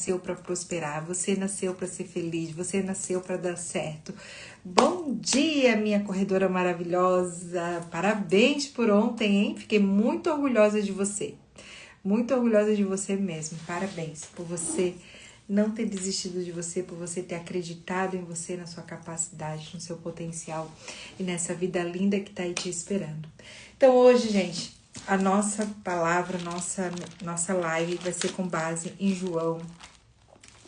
nasceu para prosperar, você nasceu para ser feliz, você nasceu para dar certo. Bom dia, minha corredora maravilhosa! Parabéns por ontem, hein? Fiquei muito orgulhosa de você. Muito orgulhosa de você mesmo. Parabéns por você não ter desistido de você, por você ter acreditado em você, na sua capacidade, no seu potencial e nessa vida linda que tá aí te esperando. Então hoje, gente, a nossa palavra, nossa live vai ser com base em João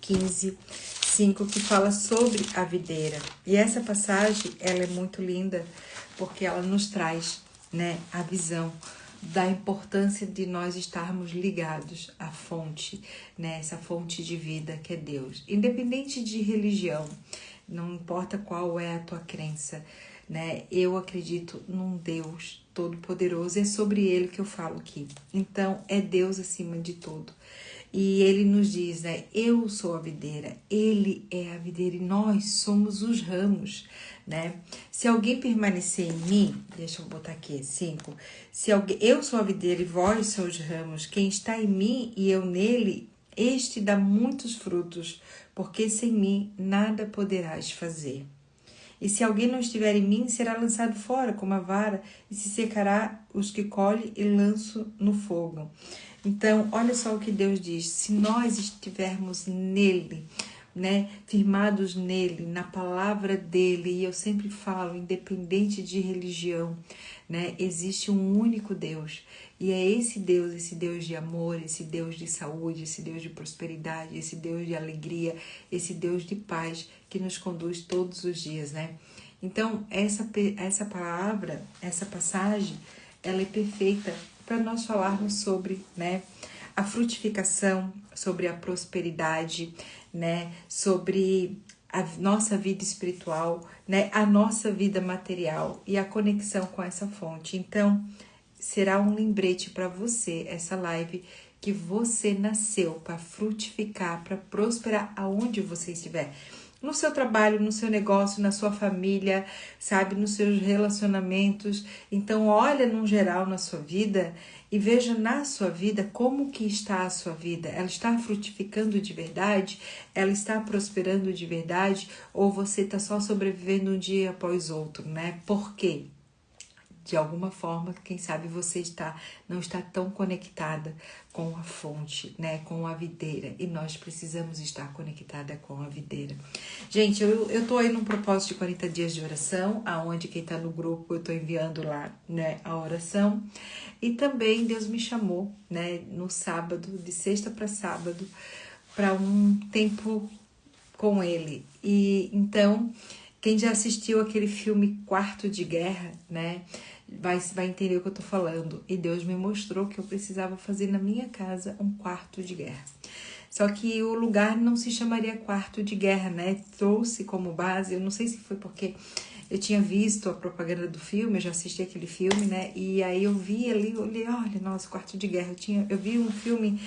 15:5, que fala sobre a videira. E essa passagem, ela é muito linda, porque ela nos traz, né, a visão da importância de nós estarmos ligados à fonte, né, essa fonte de vida que é Deus. Independente de religião, não importa qual é a tua crença, né, eu acredito num Deus todo-poderoso, é sobre ele que eu falo aqui. Então, é Deus acima de tudo. E ele nos diz, né, eu sou a videira, ele é a videira e nós somos os ramos, né? Se alguém permanecer em mim, deixa eu botar aqui, 5. Eu sou a videira e vós sois os ramos, quem está em mim e eu nele, este dá muitos frutos, porque sem mim nada poderás fazer. E se alguém não estiver em mim, será lançado fora como a vara, e se secará os que colhe e lanço no fogo. Então, olha só o que Deus diz. Se nós estivermos nele, né, firmados nele, na palavra dele, e eu sempre falo, independente de religião, né, existe um único Deus. E é esse Deus de amor, esse Deus de saúde, esse Deus de prosperidade, esse Deus de alegria, esse Deus de paz que nos conduz todos os dias, né? Então, essa palavra, essa passagem, ela é perfeita para nós falarmos sobre, né, a frutificação, sobre a prosperidade, né, sobre a nossa vida espiritual, né, a nossa vida material e a conexão com essa fonte. Então, será um lembrete para você, essa live, que você nasceu para frutificar, para prosperar aonde você estiver. No seu trabalho, no seu negócio, na sua família, sabe, nos seus relacionamentos. Então, olha no geral na sua vida e veja na sua vida como que está a sua vida. Ela está frutificando de verdade? Ela está prosperando de verdade? Ou você está só sobrevivendo um dia após outro, né? Por quê? De alguma forma, quem sabe você não está tão conectada com a fonte, né, com a videira, e nós precisamos estar conectada com a videira. Gente, eu tô aí num propósito de 40 dias de oração, aonde quem tá no grupo eu tô enviando lá, né, a oração, e também Deus me chamou, né, no sábado, de sexta para sábado, para um tempo com ele. E então, quem já assistiu aquele filme Quarto de Guerra, né, vai entender o que eu tô falando. E Deus me mostrou que eu precisava fazer na minha casa um quarto de guerra. Só que o lugar não se chamaria quarto de guerra, né? Trouxe como base, eu não sei se foi porque eu tinha visto a propaganda do filme, eu já assisti aquele filme, né? E aí eu vi ali, olhei, olha, nossa, quarto de guerra. Eu vi um filme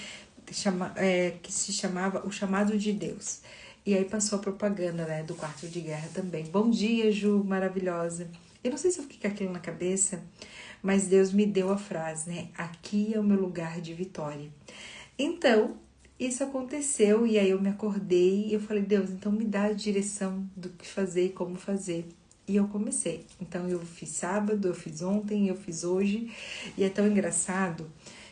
que se chamava O Chamado de Deus. E aí passou a propaganda, né, do quarto de guerra também. Bom dia, Ju, maravilhosa. Eu não sei se eu fiquei com aquilo na cabeça, mas Deus me deu a frase, né? Aqui é o meu lugar de vitória. Então, isso aconteceu e aí eu me acordei e eu falei, Deus, então me dá a direção do que fazer e como fazer. E eu comecei. Então, eu fiz sábado, eu fiz ontem, eu fiz hoje. E é tão engraçado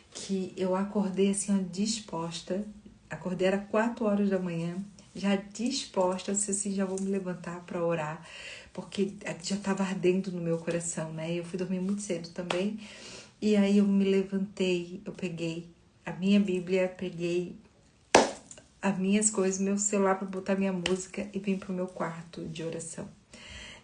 que eu acordei assim, ó, disposta. Acordei, era 4 horas da manhã, já disposta, assim, já vou me levantar para orar, porque já estava ardendo no meu coração, né? Eu fui dormir muito cedo também, e aí eu me levantei, eu peguei a minha Bíblia, peguei as minhas coisas, meu celular para botar minha música e vim pro meu quarto de oração.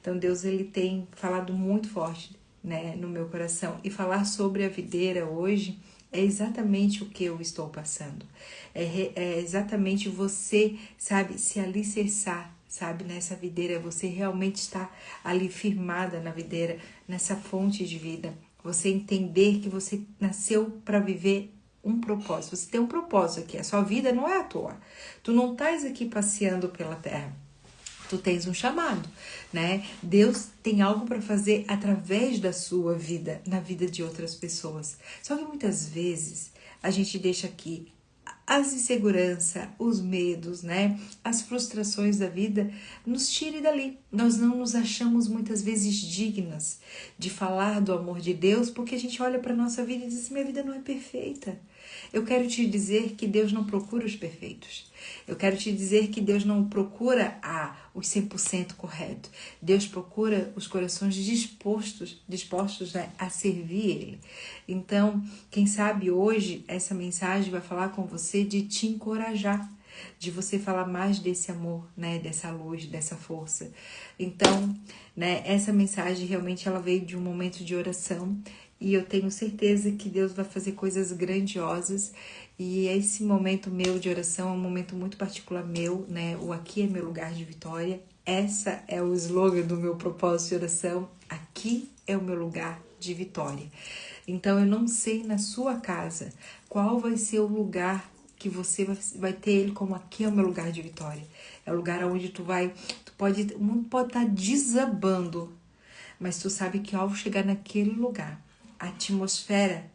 Então Deus, ele tem falado muito forte, né, no meu coração, e falar sobre a videira hoje é exatamente o que eu estou passando. É exatamente você, sabe, se alicerçar, sabe, nessa videira. Você realmente está ali firmada na videira, nessa fonte de vida. Você entender que você nasceu para viver um propósito. Você tem um propósito aqui. A sua vida não é à toa. Tu não estás aqui passeando pela terra. Tu tens um chamado, né? Deus tem algo para fazer através da sua vida, na vida de outras pessoas. Só que muitas vezes a gente deixa aqui as inseguranças, os medos, né? As frustrações da vida, nos tire dali. Nós não nos achamos muitas vezes dignas de falar do amor de Deus, porque a gente olha para a nossa vida e diz, minha vida não é perfeita. Eu quero te dizer que Deus não procura os perfeitos. Eu quero te dizer que Deus não procura os 100% correto. Deus procura os corações dispostos, né, a servir Ele. Então, quem sabe hoje essa mensagem vai falar com você de te encorajar, de você falar mais desse amor, né, dessa luz, dessa força. Então, né, essa mensagem realmente ela veio de um momento de oração e eu tenho certeza que Deus vai fazer coisas grandiosas. E esse momento meu de oração é um momento muito particular meu, né? O aqui é meu lugar de vitória. Essa é o slogan do meu propósito de oração. Aqui é o meu lugar de vitória. Então eu não sei na sua casa qual vai ser o lugar que você vai ter ele como aqui é o meu lugar de vitória. É o lugar onde o mundo pode estar desabando, mas tu sabe que ao chegar naquele lugar, a atmosfera,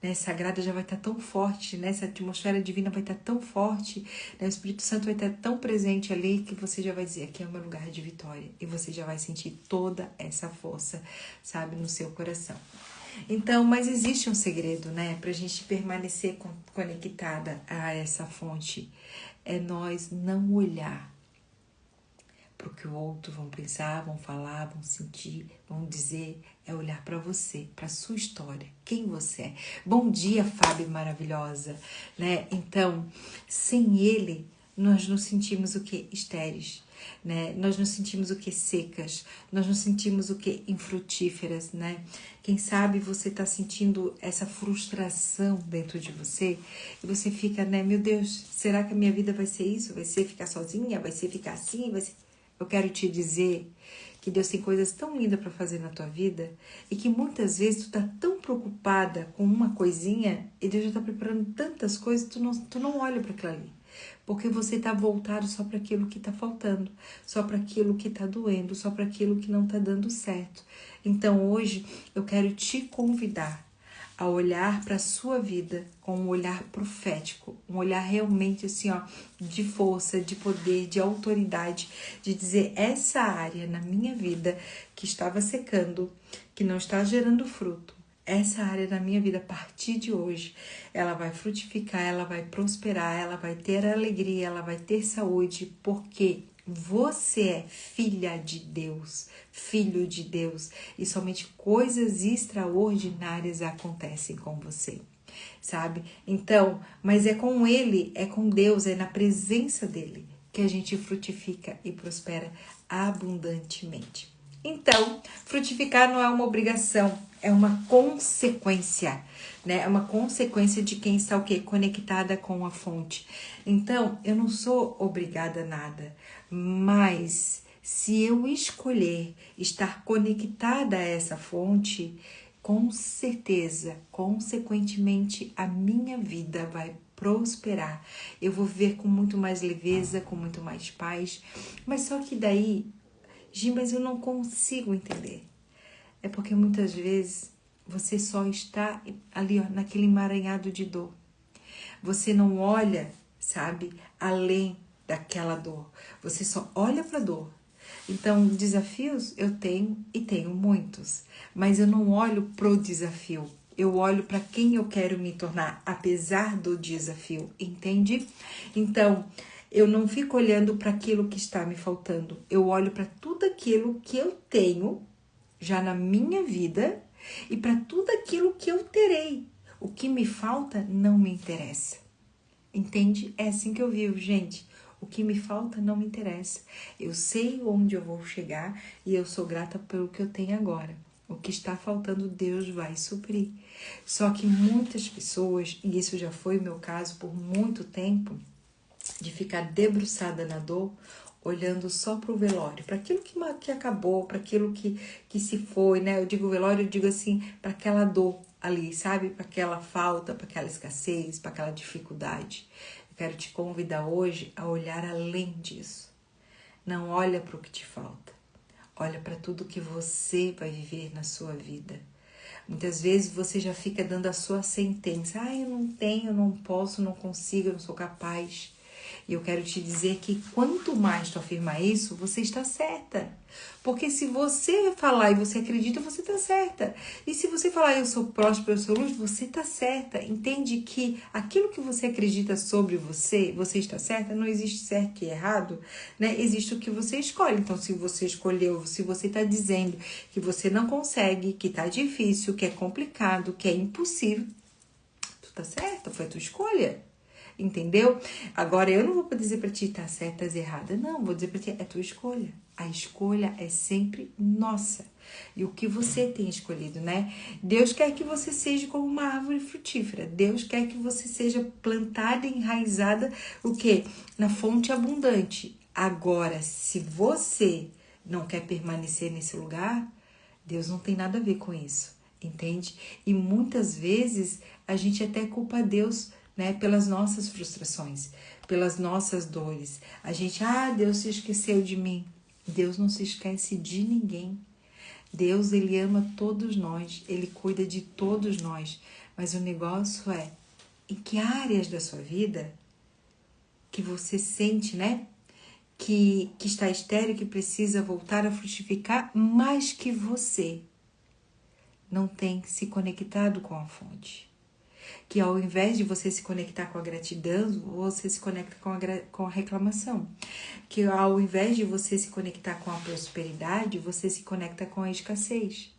né, sagrada já vai estar tão forte, né? Essa atmosfera divina vai estar tão forte, né? O Espírito Santo vai estar tão presente ali que você já vai dizer, aqui é o meu lugar de vitória. E você já vai sentir toda essa força, sabe, no seu coração. Então, mas existe um segredo, né? Pra gente permanecer conectada a essa fonte. É nós não olhar para o que o outro vão pensar, vão falar, vão sentir, vão dizer, é olhar para você, para sua história, quem você é. Bom dia, Fábio maravilhosa, né? Então, sem ele, nós nos sentimos o que? Estéreis, né? Nós nos sentimos o que? Secas, nós nos sentimos o que? Infrutíferas, né? Quem sabe você está sentindo essa frustração dentro de você e você fica, né? Meu Deus, será que a minha vida vai ser isso? Vai ser ficar sozinha? Vai ser ficar assim? Vai ser... Eu quero te dizer que Deus tem coisas tão lindas para fazer na tua vida e que muitas vezes tu tá tão preocupada com uma coisinha e Deus já tá preparando tantas coisas, tu não olha para aquilo ali. Porque você tá voltado só para aquilo que tá faltando, só para aquilo que tá doendo, só para aquilo que não tá dando certo. Então hoje eu quero te convidar a olhar para a sua vida com um olhar profético, um olhar realmente assim, ó, de força, de poder, de autoridade, de dizer essa área na minha vida que estava secando, que não está gerando fruto, essa área da minha vida a partir de hoje, ela vai frutificar, ela vai prosperar, ela vai ter alegria, ela vai ter saúde, porque você é filha de Deus, filho de Deus, e somente coisas extraordinárias acontecem com você, sabe? Então, mas é com Ele, é com Deus, é na presença dEle que a gente frutifica e prospera abundantemente. Então, frutificar não é uma obrigação, é uma consequência, né? É uma consequência de quem está o quê? Conectada com a fonte. Então, eu não sou obrigada a nada, mas se eu escolher estar conectada a essa fonte, com certeza, consequentemente, a minha vida vai prosperar. Eu vou viver com muito mais leveza, com muito mais paz, mas só que daí, Gi, mas eu não consigo entender. É porque muitas vezes você só está ali, ó, naquele emaranhado de dor. Você não olha, sabe, além daquela dor. Você só olha para a dor. Então, desafios eu tenho e tenho muitos, mas eu não olho pro desafio. Eu olho para quem eu quero me tornar, apesar do desafio, entende? Então, eu não fico olhando para aquilo que está me faltando. Eu olho para tudo aquilo que eu tenho já na minha vida e para tudo aquilo que eu terei. O que me falta não me interessa. Entende? É assim que eu vivo, gente. O que me falta não me interessa. Eu sei onde eu vou chegar e eu sou grata pelo que eu tenho agora. O que está faltando, Deus vai suprir. Só que muitas pessoas, e isso já foi o meu caso por muito tempo, de ficar debruçada na dor, olhando só para o velório, para aquilo que acabou, para aquilo que se foi, né? Eu digo velório, eu digo assim, para aquela dor ali, sabe? Para aquela falta, para aquela escassez, para aquela dificuldade. Eu quero te convidar hoje a olhar além disso. Não olha para o que te falta. Olha para tudo que você vai viver na sua vida. Muitas vezes você já fica dando a sua sentença. Ah, eu não tenho, eu não posso, não consigo, eu não sou capaz. E eu quero te dizer que quanto mais tu afirmar isso, você está certa. Porque se você falar e você acredita, você está certa. E se você falar eu sou próspero, eu sou luz, você está certa. Entende que aquilo que você acredita sobre você, você está certa. Não existe certo e errado, né? Existe o que você escolhe. Então, se você escolheu, se você está dizendo que você não consegue, que está difícil, que é complicado, que é impossível, tu tá certa, foi a tua escolha. Entendeu? Agora, eu não vou dizer pra ti tá certa ou errada. Não, vou dizer pra ti, é tua escolha. A escolha é sempre nossa. E o que você tem escolhido, né? Deus quer que você seja como uma árvore frutífera. Deus quer que você seja plantada e enraizada, o quê? Na fonte abundante. Agora, se você não quer permanecer nesse lugar, Deus não tem nada a ver com isso, entende? E muitas vezes a gente até culpa Deus, né, pelas nossas frustrações, pelas nossas dores. A gente, Deus se esqueceu de mim. Deus não se esquece de ninguém. Deus, ele ama todos nós, ele cuida de todos nós. Mas o negócio é, em que áreas da sua vida que você sente, né, que está estéril, que precisa voltar a frutificar mais que você não tem se conectado com a fonte. Que ao invés de você se conectar com a gratidão, você se conecta com a reclamação. Que ao invés de você se conectar com a prosperidade, você se conecta com a escassez.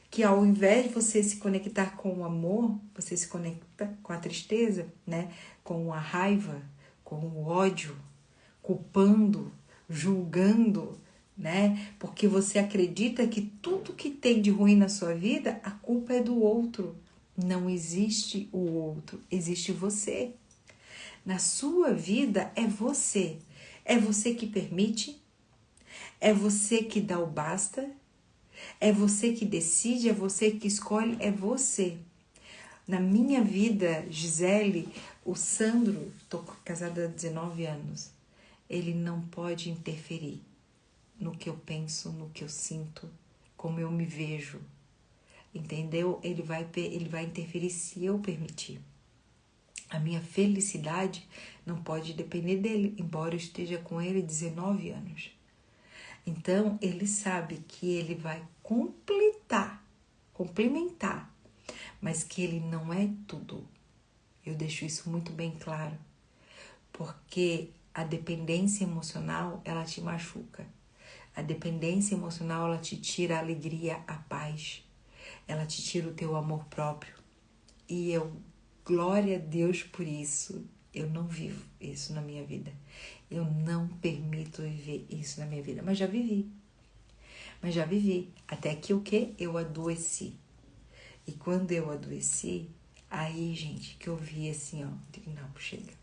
Que ao invés de você se conectar com o amor, você se conecta com a tristeza, né? Com a raiva, com o ódio, culpando, julgando, né? Porque você acredita que tudo que tem de ruim na sua vida, a culpa é do outro. Não existe o outro, existe você. Na sua vida é você. É você que permite, é você que dá o basta, é você que decide, é você que escolhe, é você. Na minha vida, Gisele, o Sandro, tô casada há 19 anos, ele não pode interferir no que eu penso, no que eu sinto, como eu me vejo, entendeu? Ele vai interferir se eu permitir. A minha felicidade não pode depender dele, embora eu esteja com ele 19 anos. Então, ele sabe que ele vai complementar, mas que ele não é tudo. Eu deixo isso muito bem claro, porque a dependência emocional, ela te machuca. A dependência emocional, ela te tira a alegria, a paz. Ela te tira o teu amor próprio. E glória a Deus por isso, eu não vivo isso na minha vida. Eu não permito viver isso na minha vida. Mas já vivi. Até que o quê? Eu adoeci. E quando eu adoeci, aí, gente, que eu vi assim, ó. Digo, não, chega.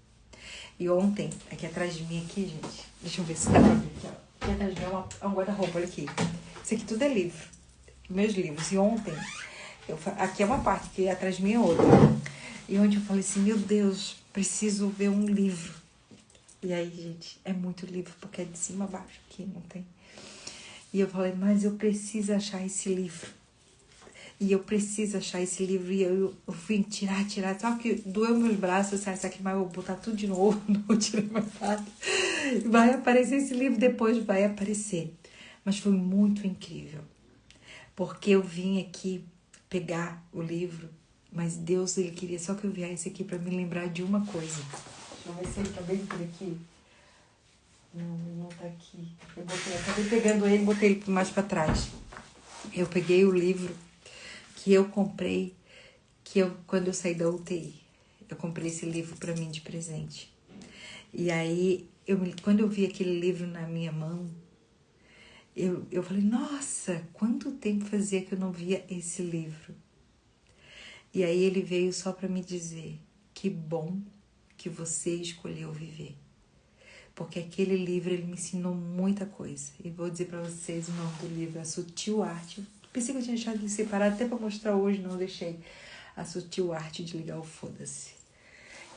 E ontem, aqui atrás de mim, aqui, gente, deixa eu ver se dá pra ver aqui, ó. Aqui atrás de mim é um guarda-roupa, olha aqui. Isso aqui tudo é livro. Meus livros. E ontem, aqui é uma parte, que atrás de mim é outra. E onde eu falei assim, meu Deus, preciso ver um livro. E aí, gente, é muito livro, porque é de cima a baixo, aqui não tem. E eu falei, mas eu preciso achar esse livro. E eu preciso achar esse livro. E eu vim tirar. Só que doeu meus braços, sabe? Aqui, mas eu vou botar tudo de novo. Não vou tirar mais nada. Vai aparecer esse livro, depois vai aparecer. Mas foi muito incrível. Porque eu vim aqui pegar o livro, mas Deus, ele queria só que eu viesse aqui para me lembrar de uma coisa. Deixa eu ver se ele tá bem por aqui. Não, ele não tá aqui. Eu acabei pegando ele e botei ele mais para trás. Eu peguei o livro que eu comprei, quando eu saí da UTI. Eu comprei esse livro para mim de presente. E aí, quando eu vi aquele livro na minha mão, eu falei, nossa, quanto tempo fazia que eu não via esse livro? E aí ele veio só para me dizer, que bom que você escolheu viver. Porque aquele livro, ele me ensinou muita coisa. E vou dizer para vocês o nome do livro, A Sutil Arte. Pensei que eu tinha deixado de separar até para mostrar hoje, não deixei. A Sutil Arte de Ligar o Foda-se.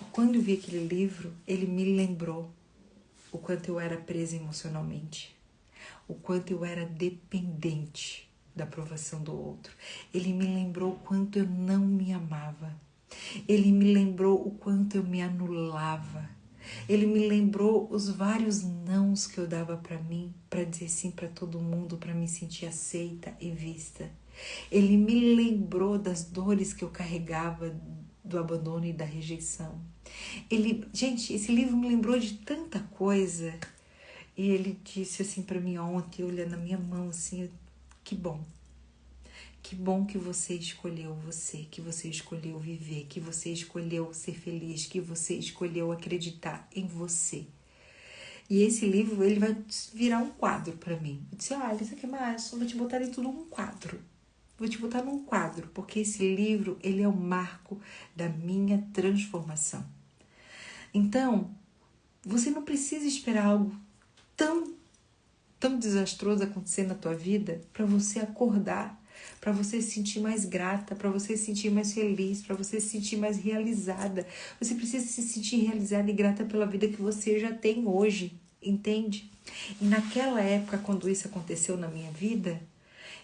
E quando eu vi aquele livro, ele me lembrou o quanto eu era presa emocionalmente. O quanto eu era dependente. da aprovação do outro. Ele me lembrou o quanto eu não me amava. Ele me lembrou o quanto eu me anulava. Ele me lembrou os vários nãos que eu dava para mim, para dizer sim para todo mundo, para me sentir aceita e vista. Ele me lembrou das dores que eu carregava do abandono e da rejeição. Gente, esse livro me lembrou de tanta coisa. E ele disse assim para mim ontem, olhando na minha mão assim, que bom. Que bom que você escolheu você, que você escolheu viver, que você escolheu ser feliz, que você escolheu acreditar em você. E esse livro, ele vai virar um quadro para mim. Eu disse, olha, isso aqui é mais, vou te botar dentro de um quadro. Vou te botar num quadro, porque esse livro, ele é o marco da minha transformação. Então, você não precisa esperar algo tão desastroso acontecer na tua vida para você acordar, para você se sentir mais grata, para você se sentir mais feliz, para você se sentir mais realizada. Você precisa se sentir realizada e grata pela vida que você já tem hoje, entende? E naquela época, quando isso aconteceu na minha vida,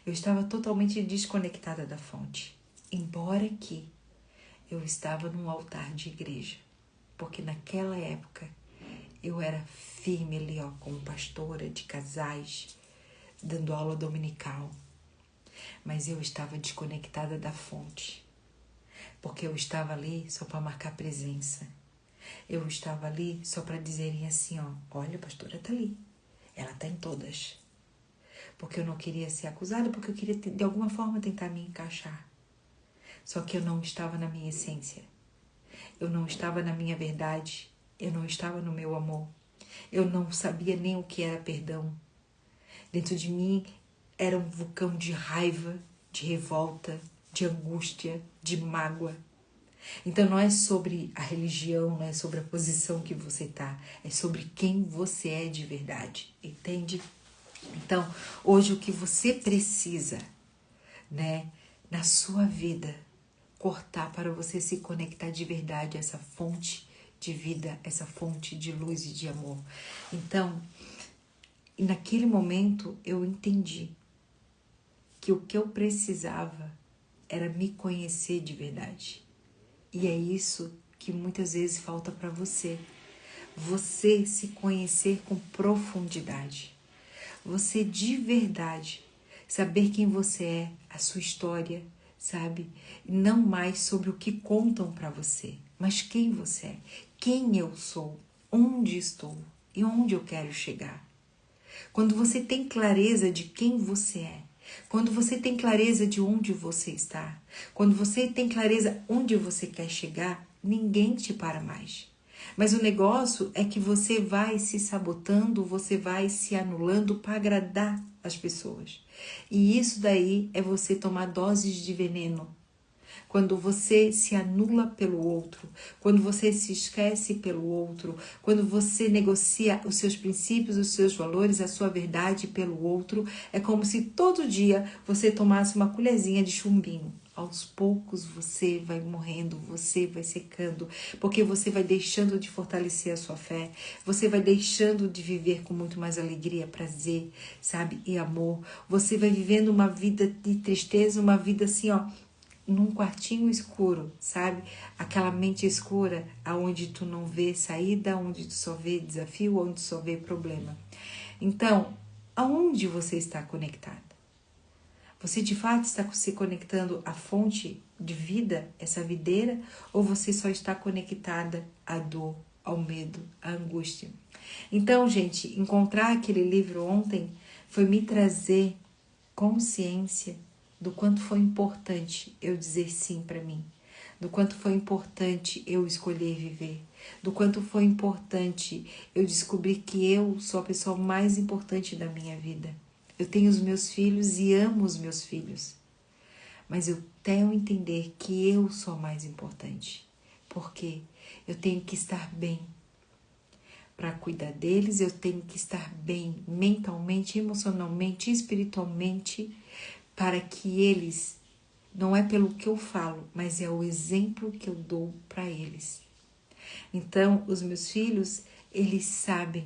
eu estava totalmente desconectada da fonte. Embora que eu estava num altar de igreja, porque naquela época eu era firme ali, ó, como pastora de casais, dando aula dominical. Mas eu estava desconectada da fonte, porque eu estava ali só para marcar presença. Eu estava ali só para dizerem assim, ó, olha, a pastora tá ali, ela tá em todas. Porque eu não queria ser acusada, porque eu queria de alguma forma tentar me encaixar. Só que eu não estava na minha essência. Eu não estava na minha verdade. Eu não estava no meu amor. Eu não sabia nem o que era perdão. Dentro de mim era um vulcão de raiva, de revolta, de angústia, de mágoa. Então não é sobre a religião, não é sobre a posição que você está, é sobre quem você é de verdade, entende? Então, hoje o que você precisa, né, na sua vida, cortar para você se conectar de verdade a essa fonte de vida, essa fonte de luz e de amor. Então, naquele momento eu entendi que o que eu precisava era me conhecer de verdade. E é isso que muitas vezes falta para você. Você se conhecer com profundidade. Você de verdade saber quem você é, a sua história, sabe? Não mais sobre o que contam para você, mas quem você é, quem eu sou, onde estou e onde eu quero chegar. Quando você tem clareza de quem você é, quando você tem clareza de onde você está, quando você tem clareza onde você quer chegar, ninguém te para mais. Mas o negócio é que você vai se sabotando, você vai se anulando para agradar as pessoas. E isso daí é você tomar doses de veneno. Quando você se anula pelo outro, quando você se esquece pelo outro, quando você negocia os seus princípios, os seus valores, a sua verdade pelo outro, é como se todo dia você tomasse uma colherzinha de chumbinho. Aos poucos você vai morrendo, você vai secando, porque você vai deixando de fortalecer a sua fé, você vai deixando de viver com muito mais alegria, prazer, sabe, e amor. Você vai vivendo uma vida de tristeza, uma vida assim, ó, num quartinho escuro, sabe? Aquela mente escura, aonde tu não vê saída, onde tu só vê desafio, onde tu só vê problema. Então, aonde você está conectada? Você de fato está se conectando à fonte de vida, essa videira, ou você só está conectada à dor, ao medo, à angústia? Então, gente, encontrar aquele livro ontem foi me trazer consciência do quanto foi importante eu dizer sim para mim, do quanto foi importante eu escolher viver, do quanto foi importante eu descobrir que eu sou a pessoa mais importante da minha vida. Eu tenho os meus filhos e amo os meus filhos, mas eu tenho que entender que eu sou a mais importante, porque eu tenho que estar bem. Para cuidar deles, eu tenho que estar bem mentalmente, emocionalmente, espiritualmente, para que eles, não é pelo que eu falo, mas é o exemplo que eu dou para eles. Então, os meus filhos, eles sabem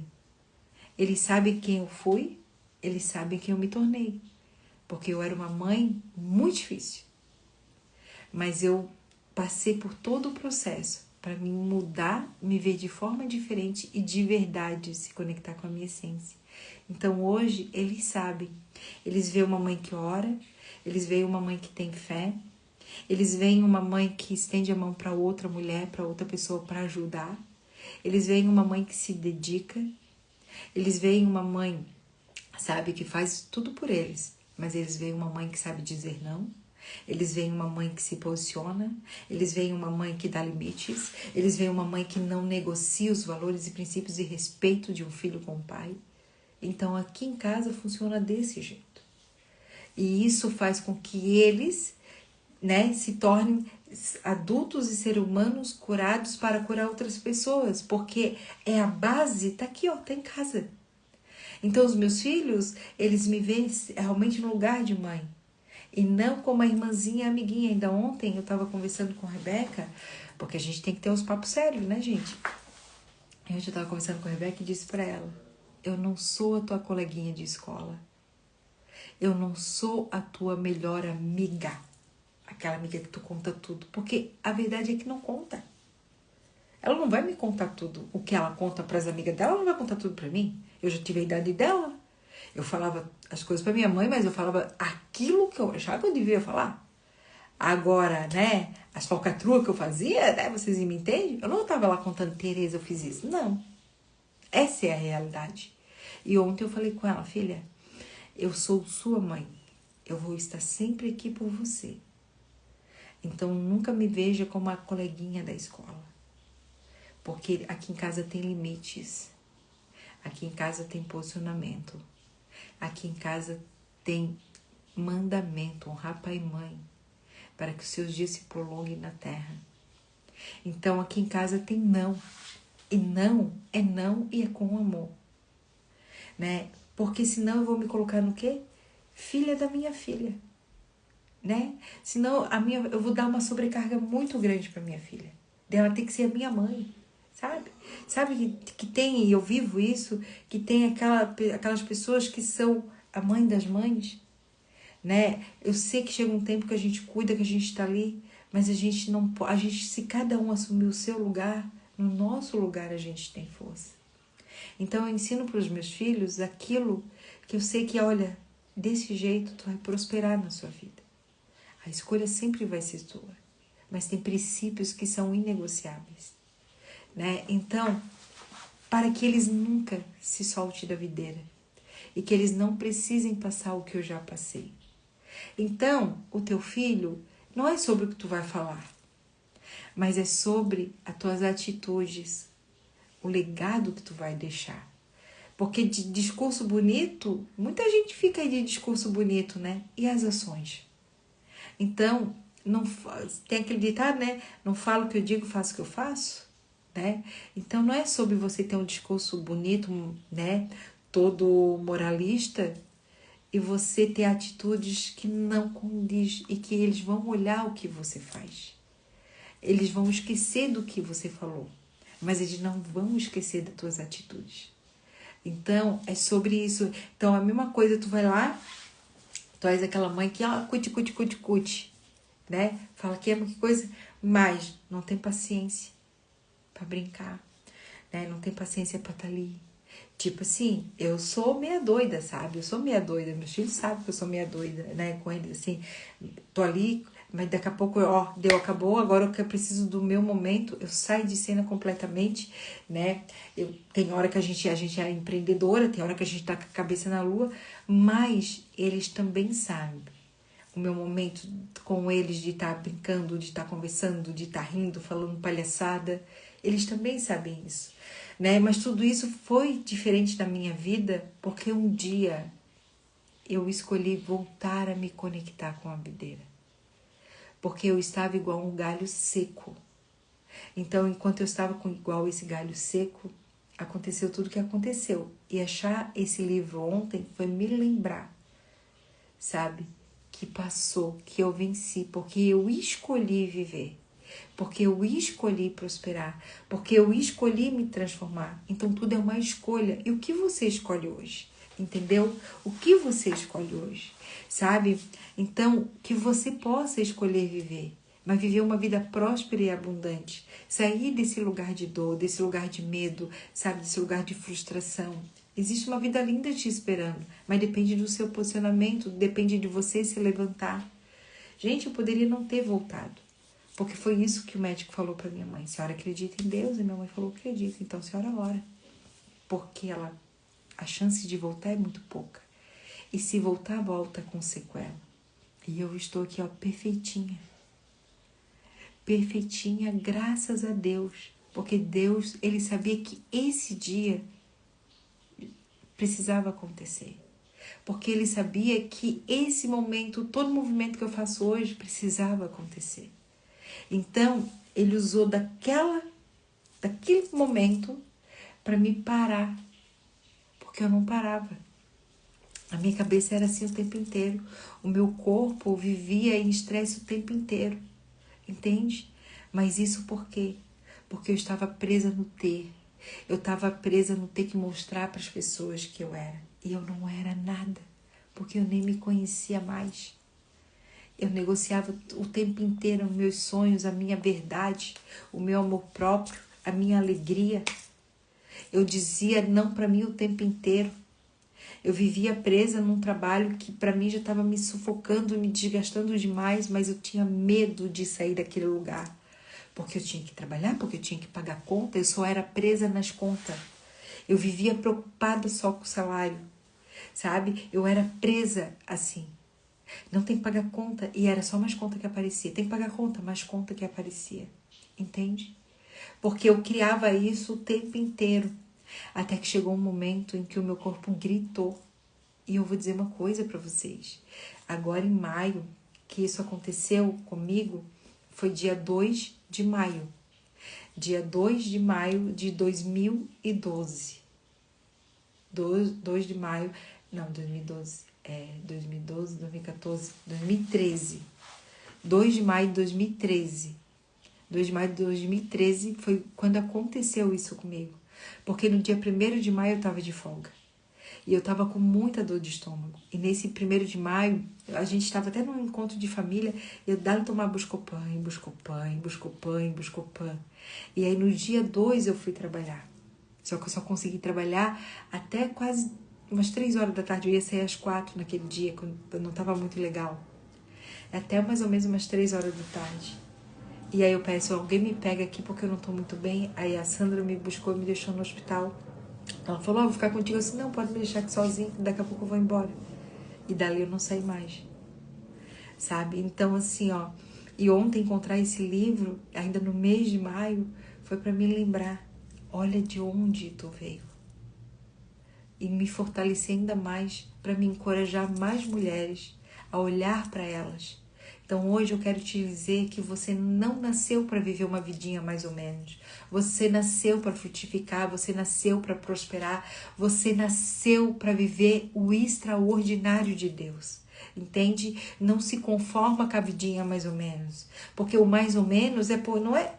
quem eu fui, eles sabem quem eu me tornei. porque eu era uma mãe muito difícil. Mas eu passei por todo o processo para me mudar, me ver de forma diferente e de verdade se conectar com a minha essência. Então hoje eles sabem, eles veem uma mãe que ora, eles veem uma mãe que tem fé, eles veem uma mãe que estende a mão para outra mulher, para outra pessoa para ajudar, eles veem uma mãe que se dedica, eles veem uma mãe, sabe, que faz tudo por eles, mas eles veem uma mãe que sabe dizer não. Eles veem uma mãe que se posiciona, eles veem uma mãe que dá limites, eles veem uma mãe que não negocia os valores e princípios de respeito de um filho com o pai. Então aqui em casa funciona desse jeito. E isso faz com que eles, né, se tornem adultos e seres humanos curados para curar outras pessoas, porque é a base, tá aqui, ó, tá em casa. Então os meus filhos, eles me veem realmente no lugar de mãe. E não como a irmãzinha, a amiguinha. Ainda ontem eu estava conversando com a Rebeca, porque a gente tem que ter uns papos sérios, né, gente? Eu já estava conversando com a Rebeca e disse para ela: eu não sou a tua coleguinha de escola. Eu não sou a tua melhor amiga. Aquela amiga que tu conta tudo. Porque a verdade é que não conta. Ela não vai me contar tudo. O que ela conta para as amigas dela, ela não vai contar tudo para mim. Eu já tive a idade dela. Eu falava as coisas para minha mãe, mas eu falava aquilo que eu achava que eu devia falar. Agora, né, as falcatruas que eu fazia, né, vocês me entendem? Eu não estava lá contando, Tereza, eu fiz isso. Não. Essa é a realidade. E ontem eu falei com ela: filha, eu sou sua mãe. Eu vou estar sempre aqui por você. Então, nunca me veja como a coleguinha da escola. Porque aqui em casa tem limites. Aqui em casa tem posicionamento. Aqui em casa tem mandamento, honrar pai e mãe, para que os seus dias se prolonguem na terra. Então aqui em casa tem não. E não e é com amor. Né? Porque senão eu vou me colocar no quê? Filha da minha filha. Né? Senão eu vou dar uma sobrecarga muito grande para minha filha. Ela tem que ser a minha mãe. Sabe? Sabe que tem, e eu vivo isso, que tem aquelas pessoas que são a mãe das mães, né? Eu sei que chega um tempo que a gente cuida, que a gente está ali, mas a gente não pode, se cada um assumir o seu lugar, no nosso lugar a gente tem força. Então eu ensino para os meus filhos aquilo que eu sei que, olha, desse jeito tu vai prosperar na sua vida. A escolha sempre vai ser tua, mas tem princípios que são inegociáveis. Né? Então, para que eles nunca se soltem da videira e que eles não precisem passar o que eu já passei. Então, o teu filho não é sobre o que tu vai falar, mas é sobre as tuas atitudes, o legado que tu vai deixar. Porque de discurso bonito, muita gente fica aí de discurso bonito, né? E as ações? Então, não tem aquele ditado, né? Não falo o que eu digo, faço o que eu faço. Né? Então não é sobre você ter um discurso bonito, né, todo moralista, e você ter atitudes que não condiz e que eles vão olhar o que você faz. Eles vão esquecer do que você falou, mas eles não vão esquecer das tuas atitudes. Então é sobre isso. Então a mesma coisa, tu vai lá, tu és aquela mãe que cuti, né? Fala que ama que coisa, mas não tem paciência para brincar, né? Não tem paciência para estar ali. Tipo assim, eu sou meia doida, sabe? Eu sou meia doida. Meus filhos sabem que eu sou meia doida, né? Com eles, assim, tô ali, mas daqui a pouco, ó, acabou, agora eu preciso do meu momento, eu saio de cena completamente, né? Tem hora que a gente é empreendedora, tem hora que a gente tá com a cabeça na lua, mas eles também sabem o meu momento com eles de estar brincando, de estar conversando, de estar rindo, falando palhaçada. Eles também sabem isso, né? Mas tudo isso foi diferente da minha vida porque um dia eu escolhi voltar a me conectar com a videira. Porque eu estava igual um galho seco. Então, enquanto eu estava igual esse galho seco, aconteceu tudo o que aconteceu. E achar esse livro ontem foi me lembrar, sabe? Que passou, que eu venci, porque eu escolhi viver. Porque eu escolhi prosperar, porque eu escolhi me transformar. Então tudo é uma escolha. E o que você escolhe hoje? Entendeu? O que você escolhe hoje, sabe? Então, que você possa escolher viver, mas viver uma vida próspera e abundante. Sair desse lugar de dor, desse lugar de medo, sabe? Desse lugar de frustração. Existe uma vida linda te esperando, mas depende do seu posicionamento, depende de você se levantar. Gente, eu poderia não ter voltado, porque foi isso que o médico falou para minha mãe. A senhora acredita em Deus? E minha mãe falou, acredito. Então a senhora ora, porque a chance de voltar é muito pouca. E se voltar, volta com sequela. E eu estou aqui, ó, perfeitinha. Perfeitinha, graças a Deus. Porque Deus, Ele sabia que esse dia precisava acontecer. Porque Ele sabia que esse momento, todo movimento que eu faço hoje, precisava acontecer. Então, Ele usou daquele momento para me parar. Porque eu não parava. A minha cabeça era assim o tempo inteiro. O meu corpo vivia em estresse o tempo inteiro. Entende? Mas isso por quê? Porque eu estava presa no ter. Eu estava presa no ter que mostrar para as pessoas que eu era. E eu não era nada. Porque eu nem me conhecia mais. Eu negociava o tempo inteiro os meus sonhos, a minha verdade, o meu amor próprio, a minha alegria. Eu dizia não para mim o tempo inteiro. Eu vivia presa num trabalho que para mim já estava me sufocando, me desgastando demais, mas eu tinha medo de sair daquele lugar. Porque eu tinha que trabalhar, porque eu tinha que pagar conta, eu só era presa nas contas. Eu vivia preocupada só com o salário, sabe? Eu era presa assim. Não tem que pagar conta, e era só mais conta que aparecia. Tem que pagar conta, mais conta que aparecia. Entende? Porque eu criava isso o tempo inteiro. Até que chegou um momento em que o meu corpo gritou. E eu vou dizer uma coisa para vocês. Agora em maio, que isso aconteceu comigo, foi dia 2 de maio. Dia 2 de maio de 2012. 2 de maio, não, 2012. 2012, 2014, 2013. 2 de maio de 2013. 2 de maio de 2013 foi quando aconteceu isso comigo. Porque no dia 1º de maio eu estava de folga. E eu estava com muita dor de estômago. E nesse 1º de maio, a gente estava até num encontro de família, e eu dava tomar Buscopan. E aí no dia 2 eu fui trabalhar. Só que eu só consegui trabalhar até quase umas 3 horas da tarde. Eu ia sair às 4 naquele dia, quando não estava muito legal. Até mais ou menos umas 3 horas da tarde. E aí eu peço, alguém me pega aqui porque eu não estou muito bem. Aí a Sandra me buscou e me deixou no hospital. Ela falou, vou ficar contigo. Eu disse, não, pode me deixar aqui sozinho, daqui a pouco eu vou embora. E dali eu não saí mais, sabe? Então assim, ó, e ontem encontrar esse livro, ainda no mês de maio, foi para me lembrar, olha de onde tu veio. E me fortalecer ainda mais, para me encorajar mais mulheres a olhar para elas. Então hoje eu quero te dizer que você não nasceu para viver uma vidinha mais ou menos. Você nasceu para frutificar, você nasceu para prosperar, você nasceu para viver o extraordinário de Deus. Entende? Não se conforma com a vidinha mais ou menos. Porque o mais ou menos não é.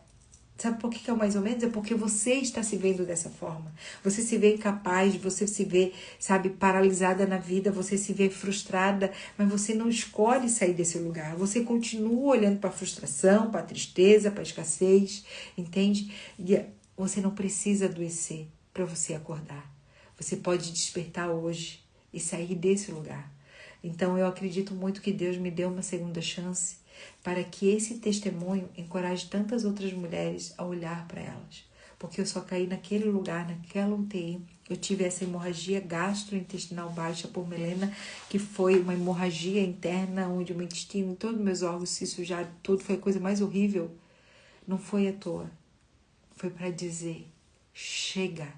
Sabe por que é o mais ou menos? É porque você está se vendo dessa forma. Você se vê incapaz, você se vê, sabe, paralisada na vida, você se vê frustrada, mas você não escolhe sair desse lugar. Você continua olhando para a frustração, para a tristeza, para a escassez, entende? E você não precisa adoecer para você acordar. Você pode despertar hoje e sair desse lugar. Então eu acredito muito que Deus me deu uma segunda chance para que esse testemunho encoraje tantas outras mulheres a olhar para elas. Porque eu só caí naquele lugar, naquela UTI. Eu tive essa hemorragia gastrointestinal baixa por melena, que foi uma hemorragia interna, onde o meu intestino e todos os meus órgãos se sujaram, tudo foi a coisa mais horrível. Não foi à toa. Foi para dizer, chega.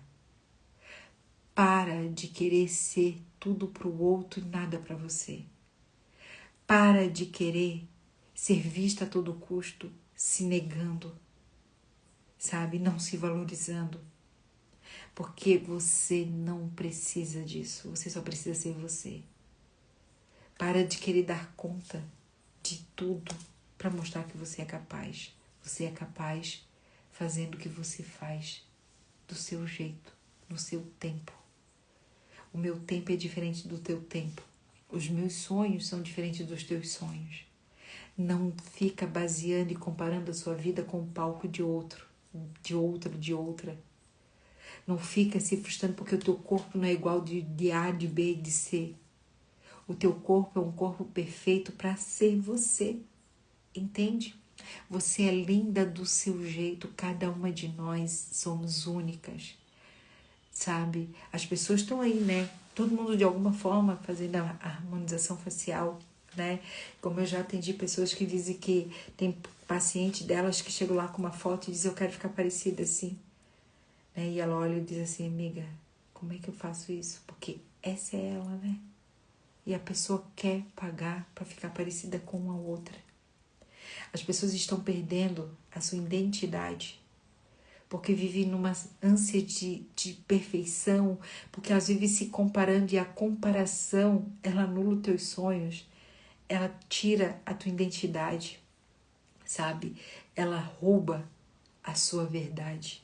Para de querer ser tudo para o outro e nada para você. Para de querer ser vista a todo custo, se negando, sabe? Não se valorizando. Porque você não precisa disso. Você só precisa ser você. Para de querer dar conta de tudo para mostrar que você é capaz. Você é capaz fazendo o que você faz do seu jeito, no seu tempo. O meu tempo é diferente do teu tempo. Os meus sonhos são diferentes dos teus sonhos. Não fica baseando e comparando a sua vida com o palco de outro, de outra. Não fica se frustrando porque o teu corpo não é igual de A, de B, de C. O teu corpo é um corpo perfeito para ser você. Entende? Você é linda do seu jeito. Cada uma de nós somos únicas. Sabe? As pessoas estão aí, né? Todo mundo de alguma forma fazendo a harmonização facial, né? Como eu já atendi pessoas que dizem que tem paciente delas que chegam lá com uma foto e diz: eu quero ficar parecida assim. Né? E ela olha e diz assim: amiga, como é que eu faço isso? Porque essa é ela, né? E a pessoa quer pagar para ficar parecida com uma outra. As pessoas estão perdendo a sua identidade porque vivem numa ânsia de perfeição, porque elas vivem se comparando e a comparação, ela anula os teus sonhos, ela tira a tua identidade, sabe? Ela rouba a sua verdade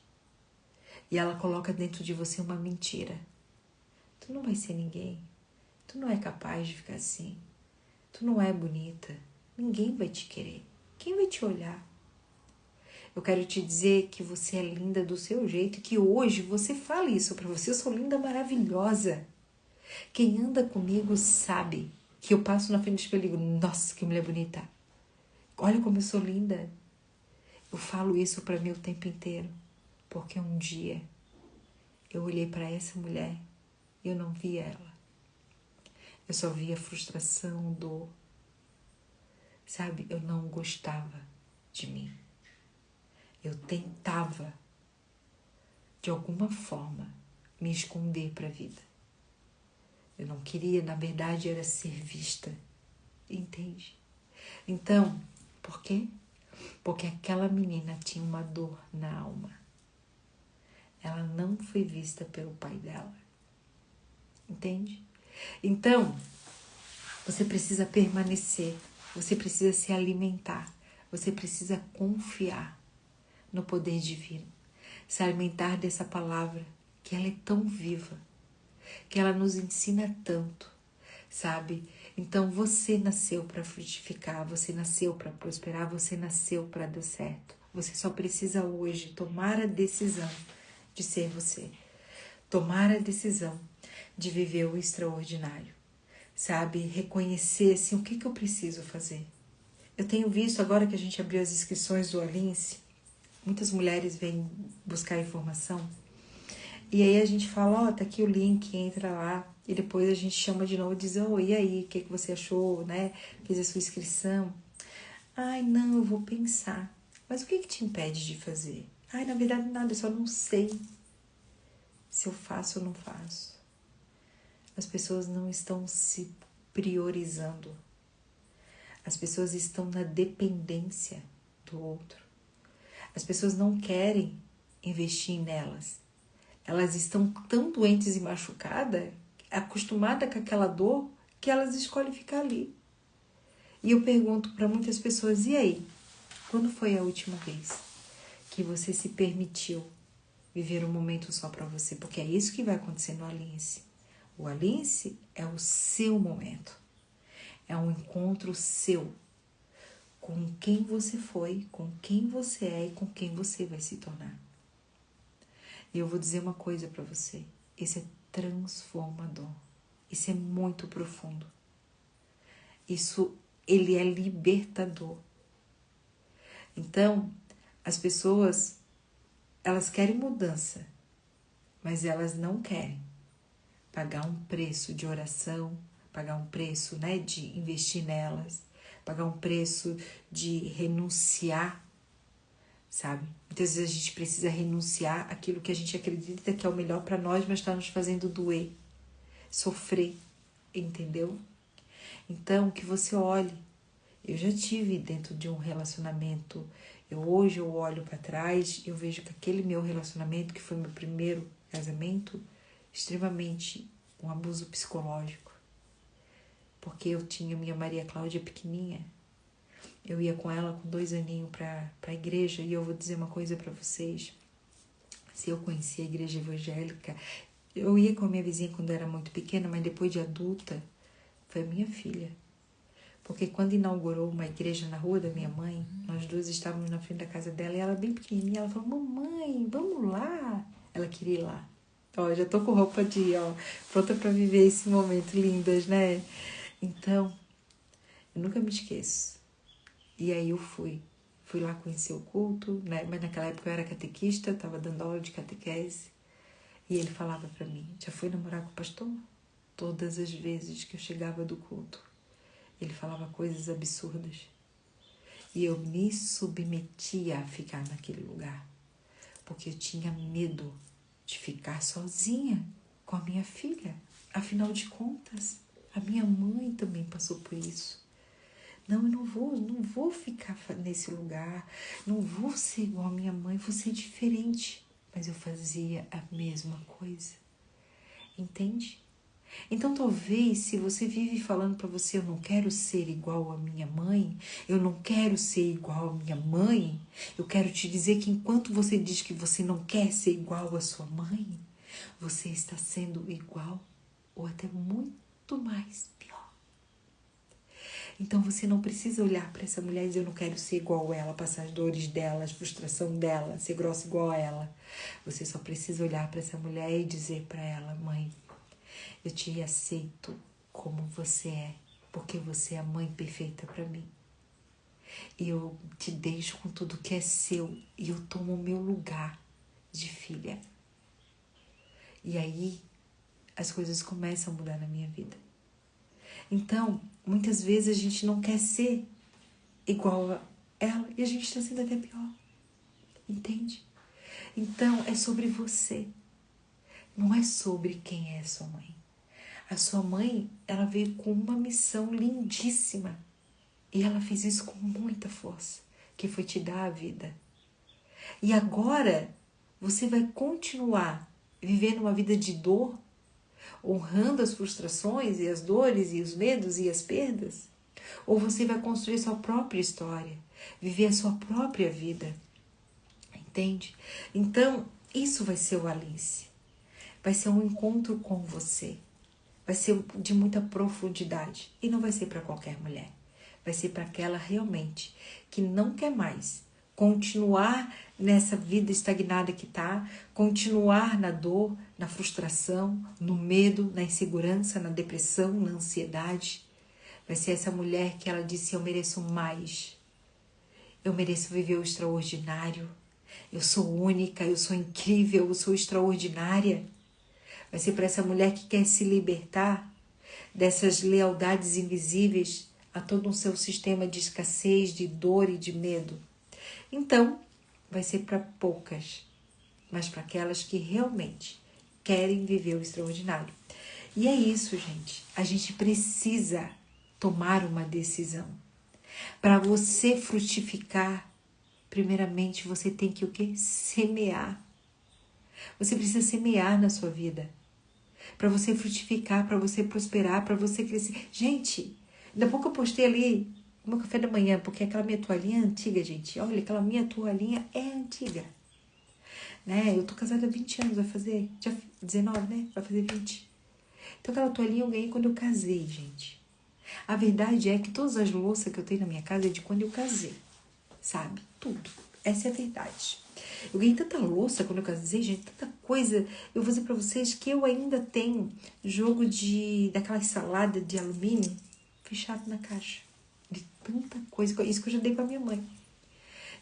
e ela coloca dentro de você uma mentira. Tu não vai ser ninguém, tu não é capaz de ficar assim, tu não é bonita, ninguém vai te querer, quem vai te olhar? Eu quero te dizer que você é linda do seu jeito e que hoje você fala isso pra você. Eu sou linda, maravilhosa. Quem anda comigo sabe que eu passo na frente do espelho e digo: nossa, que mulher bonita. Olha como eu sou linda. Eu falo isso pra mim o tempo inteiro. Porque um dia eu olhei pra essa mulher e eu não via ela. Eu só via frustração, dor. Sabe, eu não gostava de mim. Eu tentava, de alguma forma, me esconder para a vida. Eu não queria, na verdade, era ser vista. Entende? Então, por quê? Porque aquela menina tinha uma dor na alma. Ela não foi vista pelo pai dela. Entende? Então, você precisa permanecer. Você precisa se alimentar. Você precisa confiar no poder divino. Se alimentar dessa palavra, que ela é tão viva, que ela nos ensina tanto, sabe? Então você nasceu para frutificar, você nasceu para prosperar, você nasceu para dar certo. Você só precisa hoje tomar a decisão de ser você. Tomar a decisão de viver o extraordinário, sabe? Reconhecer assim, o que eu preciso fazer. Eu tenho visto agora que a gente abriu as inscrições do Alince, muitas mulheres vêm buscar informação. E aí a gente fala, tá aqui o link, entra lá. E depois a gente chama de novo e diz, e aí, o que você achou, né? Fez a sua inscrição? Ai, não, eu vou pensar. Mas o que te impede de fazer? Ai, na verdade nada, eu só não sei se eu faço ou não faço. As pessoas não estão se priorizando. As pessoas estão na dependência do outro. As pessoas não querem investir nelas. Elas estão tão doentes e machucadas, acostumadas com aquela dor, que elas escolhem ficar ali. E eu pergunto para muitas pessoas, e aí? Quando foi a última vez que você se permitiu viver um momento só para você? Porque é isso que vai acontecer no Alince. O Alince é o seu momento. É um encontro seu com quem você foi, com quem você é e com quem você vai se tornar. E eu vou dizer uma coisa para você. Isso é transformador. Isso é muito profundo. Isso, ele é libertador. Então, as pessoas, elas querem mudança, mas elas não querem pagar um preço de oração, pagar um preço, né, de investir nelas, pagar um preço de renunciar, sabe? Muitas vezes a gente precisa renunciar àquilo que a gente acredita que é o melhor para nós, mas está nos fazendo doer, sofrer, entendeu? Então, que você olhe. Eu já tive dentro de um relacionamento, hoje eu olho para trás, eu vejo que aquele meu relacionamento, que foi meu primeiro casamento, extremamente um abuso psicológico. Porque eu tinha minha Maria Cláudia pequenininha, eu ia com ela com 2 aninhos para a igreja, e eu vou dizer uma coisa para vocês. Se eu conhecia a igreja evangélica, Eu ia com a minha vizinha quando eu era muito pequena, mas depois de adulta, foi a minha filha. Porque quando inaugurou uma igreja na rua da minha mãe, nós duas estávamos na frente da casa dela e ela bem pequenininha, ela falou, mamãe, vamos lá. Ela queria ir lá. Ó, já tô com roupa pronta para viver esse momento, lindas, né? Então, eu nunca me esqueço. E aí eu fui lá conhecer o culto, né? Mas naquela época eu era catequista, estava dando aula de catequese. E ele falava para mim, já foi namorar com o pastor? Todas as vezes que eu chegava do culto, ele falava coisas absurdas. E eu me submetia a ficar naquele lugar. Porque eu tinha medo de ficar sozinha com a minha filha. Afinal de contas, a minha mãe também passou por isso. Não, eu não vou ficar nesse lugar. Não vou ser igual a minha mãe, vou ser diferente. Mas eu fazia a mesma coisa. Entende? Então, talvez, se você vive falando para você, eu não quero ser igual a minha mãe, eu não quero ser igual a minha mãe, eu quero te dizer que enquanto você diz que você não quer ser igual a sua mãe, você está sendo igual ou até muito mais pior. Então, você não precisa olhar para essa mulher e dizer, eu não quero ser igual a ela, passar as dores dela, a frustração dela, ser grossa igual a ela. Você só precisa olhar para essa mulher e dizer para ela, mãe, eu te aceito como você é, porque você é a mãe perfeita para mim. E eu te deixo com tudo que é seu e eu tomo o meu lugar de filha. E aí as coisas começam a mudar na minha vida. Então, muitas vezes a gente não quer ser igual a ela e a gente está sendo até pior. Entende? Então, é sobre você. Não é sobre quem é sua mãe. A sua mãe, ela veio com uma missão lindíssima. E ela fez isso com muita força, que foi te dar a vida. E agora, você vai continuar vivendo uma vida de dor, honrando as frustrações e as dores e os medos e as perdas? Ou você vai construir sua própria história, viver a sua própria vida? Entende? Então, isso vai ser o Alice. Vai ser um encontro com você. Vai ser de muita profundidade. E não vai ser para qualquer mulher. Vai ser para aquela realmente que não quer mais continuar nessa vida estagnada que está, continuar na dor, na frustração, no medo, na insegurança, na depressão, na ansiedade. Vai ser essa mulher que ela disse, eu mereço mais. Eu mereço viver o extraordinário. Eu sou única, eu sou incrível, eu sou extraordinária. Vai ser para essa mulher que quer se libertar dessas lealdades invisíveis a todo um seu sistema de escassez, de dor e de medo. Então, vai ser para poucas, mas para aquelas que realmente querem viver o extraordinário. E é isso, gente. A gente precisa tomar uma decisão. Para você frutificar, primeiramente você tem que o quê? Semear. Você precisa semear na sua vida. Para você frutificar, para você prosperar, para você crescer. Gente, ainda pouco eu postei ali o meu café da manhã, porque aquela minha toalhinha é antiga, gente. Olha, aquela minha toalhinha é antiga. Né? Eu tô casada há 20 anos, vai fazer, já 19, né? Vai fazer 20. Então aquela toalhinha eu ganhei quando eu casei, gente. A verdade é que todas as louças que eu tenho na minha casa é de quando eu casei, sabe? Tudo. Essa é a verdade. Eu ganhei tanta louça quando eu casei, gente, tanta coisa. Eu vou dizer pra vocês que eu ainda tenho jogo daquela salada de alumínio fechado na caixa. De tanta coisa, isso que eu já dei pra minha mãe.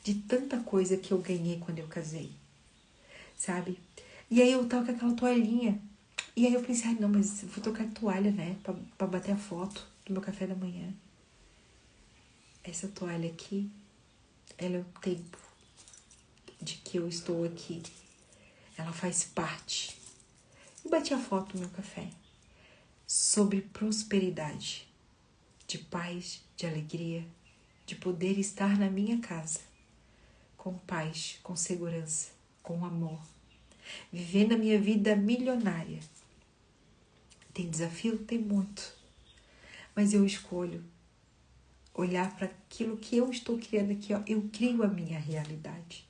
De tanta coisa que eu ganhei quando eu casei, sabe? E aí eu tava com aquela toalhinha. E aí eu pensei, ai não, mas eu vou trocar toalha, né? Pra bater a foto do meu café da manhã. Essa toalha aqui, ela é o tempo de que eu estou aqui. Ela faz parte. E bati a foto do meu café. Sobre prosperidade. De paz, de alegria. De poder estar na minha casa. Com paz, com segurança, com amor. Vivendo a minha vida milionária. Tem desafio? Tem muito. Mas eu escolho olhar para aquilo que eu estou criando aqui. Ó. Eu crio a minha realidade.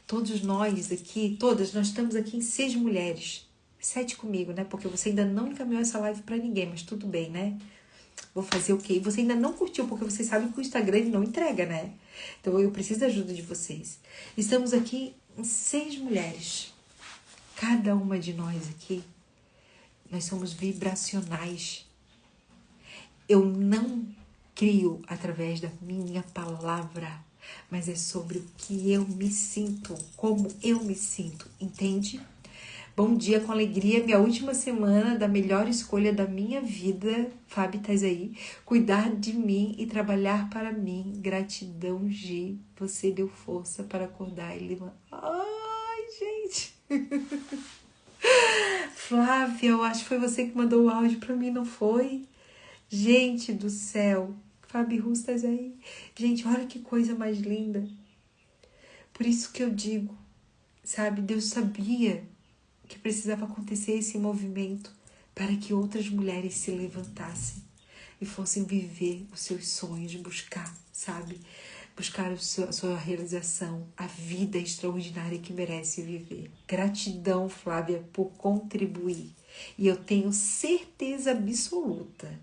Todos nós aqui, nós estamos aqui em 6 mulheres. 7 comigo, né? Porque você ainda não encaminhou essa live pra ninguém, mas tudo bem, né? Vou fazer o quê? E você ainda não curtiu, porque vocês sabem que o Instagram não entrega, né? Então eu preciso da ajuda de vocês. Estamos aqui em 6 mulheres. Cada uma de nós aqui, nós somos vibracionais. Eu não crio através da minha palavra, mas é sobre o que eu me sinto, como eu me sinto, entende? Bom dia com alegria, minha última semana da melhor escolha da minha vida, Fábio, tá aí? Cuidar de mim e trabalhar para mim. Gratidão, Gi, você deu força para acordar e levantar. Ai, gente! Flávia, eu acho que foi você que mandou o áudio para mim, não foi? Gente do céu, Fábio Russo, tá aí? Gente, olha que coisa mais linda. Por isso que eu digo, sabe, Deus sabia que precisava acontecer esse movimento para que outras mulheres se levantassem e fossem viver os seus sonhos, buscar, sabe? Buscar a sua realização, a vida extraordinária que merece viver. Gratidão, Flávia, por contribuir. E eu tenho certeza absoluta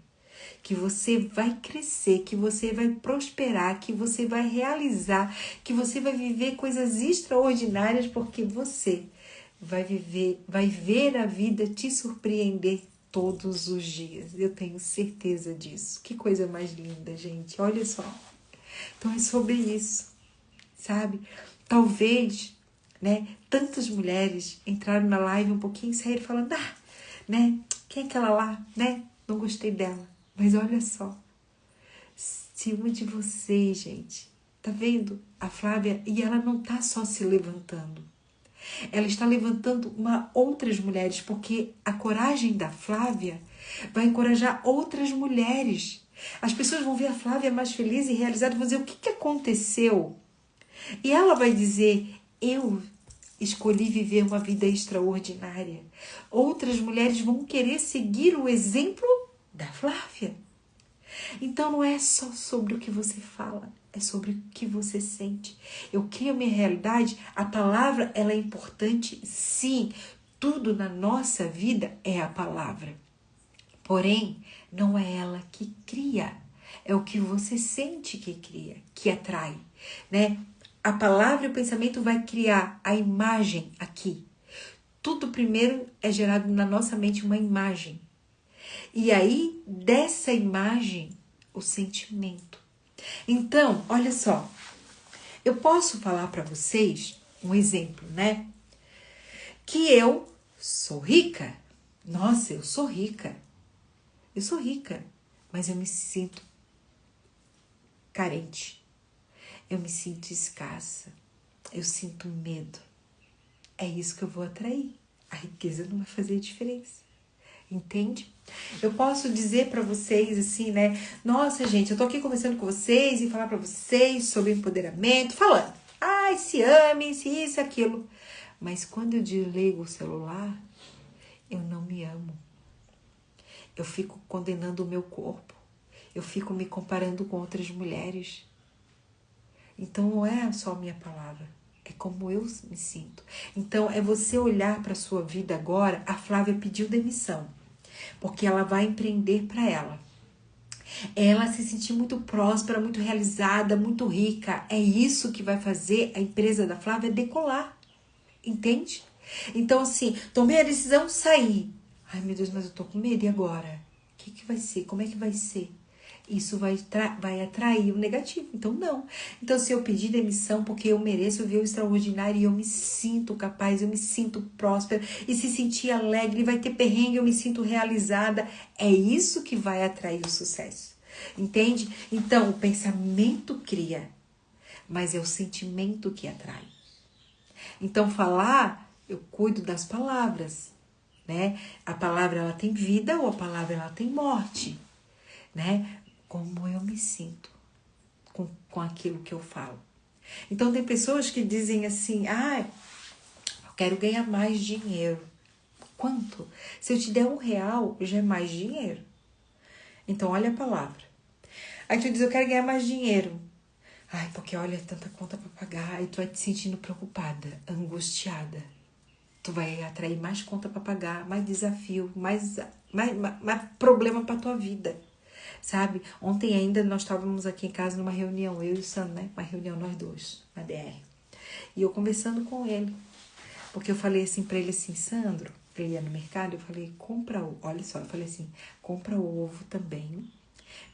que você vai crescer, que você vai prosperar, que você vai realizar, que você vai viver coisas extraordinárias, porque você vai ver a vida te surpreender todos os dias. Eu tenho certeza disso. Que coisa mais linda, gente. Olha só. Então é sobre isso, sabe? Talvez, né, tantas mulheres entraram na live um pouquinho e saíram falando, né, quem é aquela lá, né? Não gostei dela. Mas olha só, se uma de vocês, gente, tá vendo? A Flávia, e ela não tá só se levantando. Ela está levantando outras mulheres, porque a coragem da Flávia vai encorajar outras mulheres. As pessoas vão ver a Flávia mais feliz e realizada, vão dizer o que aconteceu. E ela vai dizer, eu escolhi viver uma vida extraordinária. Outras mulheres vão querer seguir o exemplo da Flávia. Então não é só sobre o que você fala, é sobre o que você sente. Eu crio a minha realidade, a palavra ela é importante, sim. Tudo na nossa vida é a palavra. Porém, não é ela que cria, é o que você sente que cria, que atrai, né? A palavra e o pensamento vai criar a imagem aqui. Tudo primeiro é gerado na nossa mente uma imagem. E aí, dessa imagem, o sentimento. Então, olha só. Eu posso falar para vocês um exemplo, né? Que eu sou rica. Nossa, eu sou rica. Eu sou rica, mas eu me sinto carente. Eu me sinto escassa. Eu sinto medo. É isso que eu vou atrair. A riqueza não vai fazer diferença. Entende? Eu posso dizer para vocês assim, né? Nossa, gente, eu tô aqui conversando com vocês e falar para vocês sobre empoderamento, falando. Ai, se amem, se isso, aquilo. Mas quando eu desligo o celular, eu não me amo. Eu fico condenando o meu corpo. Eu fico me comparando com outras mulheres. Então não é só a minha palavra. É como eu me sinto. Então, é você olhar para a sua vida agora. A Flávia pediu demissão, porque ela vai empreender para ela. Ela se sentir muito próspera, muito realizada, muito rica. É isso que vai fazer a empresa da Flávia decolar. Entende? Então, assim, tomei a decisão de sair. Ai, meu Deus, mas eu tô com medo. E agora? O que vai ser? Como é que vai ser? Isso vai atrair o negativo. Então, não. Então, se eu pedir demissão porque eu mereço ver o extraordinário e eu me sinto capaz, eu me sinto próspera e se sentir alegre, vai ter perrengue, eu me sinto realizada. É isso que vai atrair o sucesso. Entende? Então, o pensamento cria, mas é o sentimento que atrai. Então, falar, eu cuido das palavras, né? A palavra, ela tem vida ou a palavra, ela tem morte, né? Como eu me sinto com aquilo que eu falo. Então, tem pessoas que dizem assim, eu quero ganhar mais dinheiro. Quanto? Se eu te der R$1, já é mais dinheiro. Então, olha a palavra. Aí tu diz, eu quero ganhar mais dinheiro. Ai, porque olha, tanta conta para pagar. Aí tu vai te sentindo preocupada, angustiada. tu vai atrair mais conta para pagar, mais desafio, mais problema para tua vida, sabe? Ontem ainda nós estávamos aqui em casa numa reunião, eu e o Sandro, né? Uma reunião nós dois, na DR. E eu conversando com ele, porque eu falei assim para ele assim, Sandro, ele ia no mercado, eu falei, olha só, eu falei assim, compra o ovo também,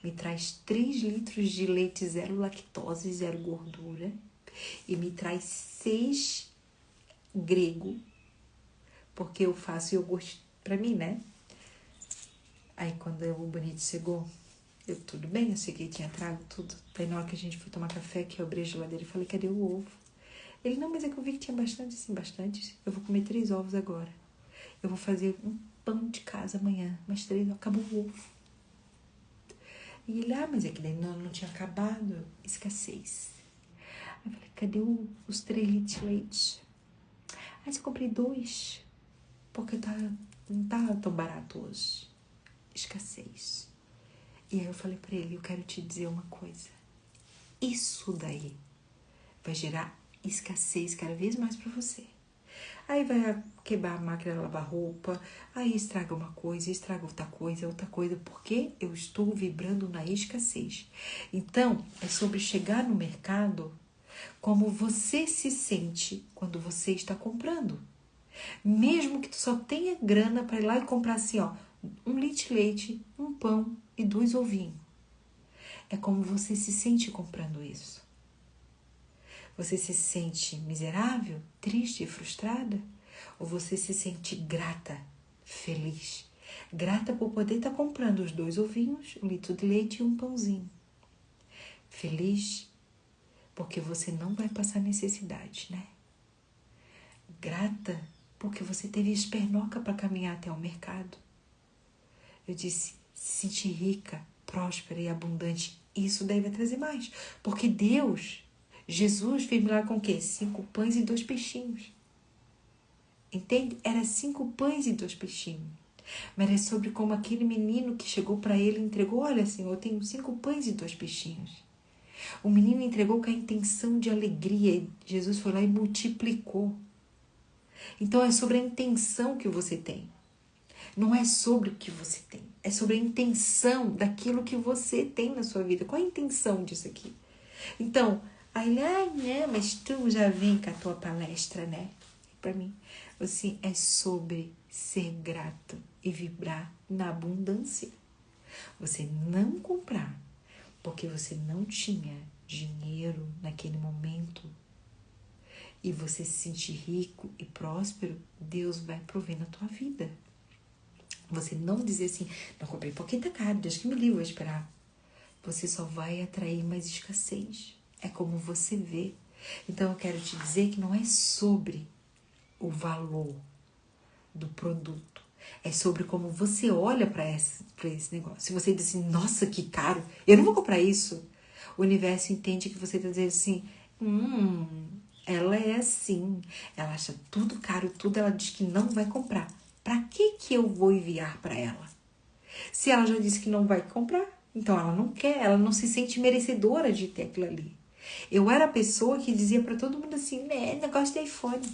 me traz 3 litros de leite zero lactose, zero gordura, e me traz 6 grego, porque eu faço iogurte pra mim, né? Aí quando o bonito chegou, tudo bem, eu sei que ele tinha trago tudo. Aí na hora que a gente foi tomar café, que eu abri a geladeira e falei, cadê o ovo? Ele, não, mas é que eu vi que tinha bastante, sim, bastante. Eu vou comer 3 ovos agora. Eu vou fazer um pão de casa amanhã, mas 3 ovos, acabou o ovo. E ele, mas é que daí não tinha acabado, escassez. Aí eu falei, cadê os 3 litros de leite? Aí eu comprei 2, porque não tá tão barato hoje. Escassez. E aí eu falei pra ele, eu quero te dizer uma coisa. Isso daí vai gerar escassez cada vez mais pra você. Aí vai quebrar a máquina de lavar roupa, aí estraga uma coisa, estraga outra coisa, porque eu estou vibrando na escassez. Então, é sobre chegar no mercado como você se sente quando você está comprando. Mesmo que tu só tenha grana para ir lá e comprar assim, 1 litro de leite, um pão e 2 ovinhos. É como você se sente comprando isso. Você se sente miserável, triste e frustrada? Ou você se sente grata, feliz? Grata por poder estar comprando os 2 ovinhos, 1 litro de leite e um pãozinho. Feliz porque você não vai passar necessidade, né? Grata porque você teve espernoca para caminhar até o mercado. Eu disse, se sentir rica, próspera e abundante, isso daí vai trazer mais. Porque Jesus fez milagre com o quê? 5 pães e 2 peixinhos. Entende? Era 5 pães e 2 peixinhos. Mas é sobre como aquele menino que chegou para ele e entregou, olha, Senhor, eu tenho 5 pães e 2 peixinhos. O menino entregou com a intenção de alegria e Jesus foi lá e multiplicou. Então é sobre a intenção que você tem. Não é sobre o que você tem. É sobre a intenção daquilo que você tem na sua vida. Qual é a intenção disso aqui? Então, aí ele, não, mas tu já vem com a tua palestra, né? Para mim, assim, é sobre ser grato e vibrar na abundância. Você não comprar porque você não tinha dinheiro naquele momento e você se sentir rico e próspero, Deus vai prover na tua vida. Você não dizer assim, não comprei porque tá caro, Deus que me livre, vou esperar. Você só vai atrair mais escassez. É como você vê. Então eu quero te dizer que não é sobre o valor do produto. É sobre como você olha para esse negócio. Se você diz assim, nossa, que caro, eu não vou comprar isso. O universo entende que você está dizendo assim, ela é assim. Ela acha tudo caro, tudo, ela diz que não vai comprar. Para que eu vou enviar para ela? Se ela já disse que não vai comprar, então ela não quer, ela não se sente merecedora de ter aquilo ali. Eu era a pessoa que dizia para todo mundo assim, né, não gosto de iPhone.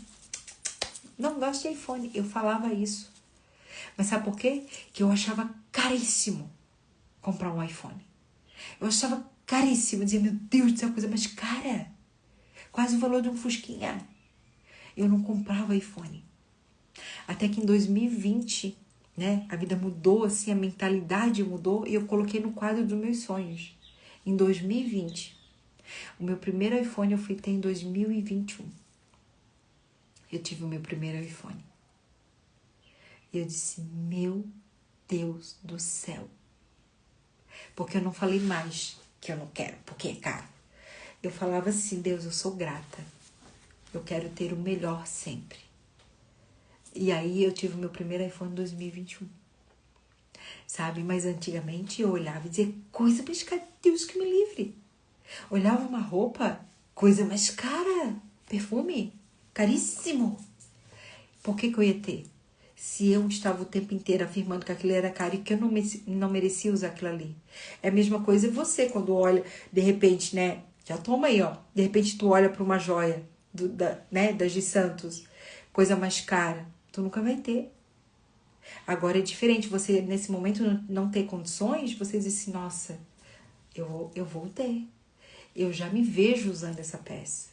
Não gosto de iPhone. Eu falava isso. Mas sabe por quê? Que eu achava caríssimo comprar um iPhone. Eu achava caríssimo. Eu dizia, meu Deus do céu, coisa mais cara. Quase o valor de um Fusquinha. Eu não comprava iPhone. Até que em 2020, né, a vida mudou, assim, a mentalidade mudou e eu coloquei no quadro dos meus sonhos. Em 2020. O meu primeiro iPhone eu fui ter em 2021. Eu tive o meu primeiro iPhone. E eu disse, meu Deus do céu. Porque eu não falei mais que eu não quero, porque é caro. Eu falava assim, Deus, eu sou grata. Eu quero ter o melhor sempre. E aí eu tive o meu primeiro iPhone em 2021. Sabe? Mas antigamente eu olhava e dizia, coisa mais cara, Deus que me livre. Olhava uma roupa, coisa mais cara. Perfume, caríssimo. Por que eu ia ter? Se eu estava o tempo inteiro afirmando que aquilo era caro e que eu não merecia usar aquilo ali. É a mesma coisa você, quando olha, de repente, né? Já toma aí, ó. De repente tu olha para uma joia, das de Santos. coisa mais cara, tu nunca vai ter. Agora é diferente, você nesse momento não ter condições, você diz assim, nossa, eu vou ter. Eu já me vejo usando essa peça.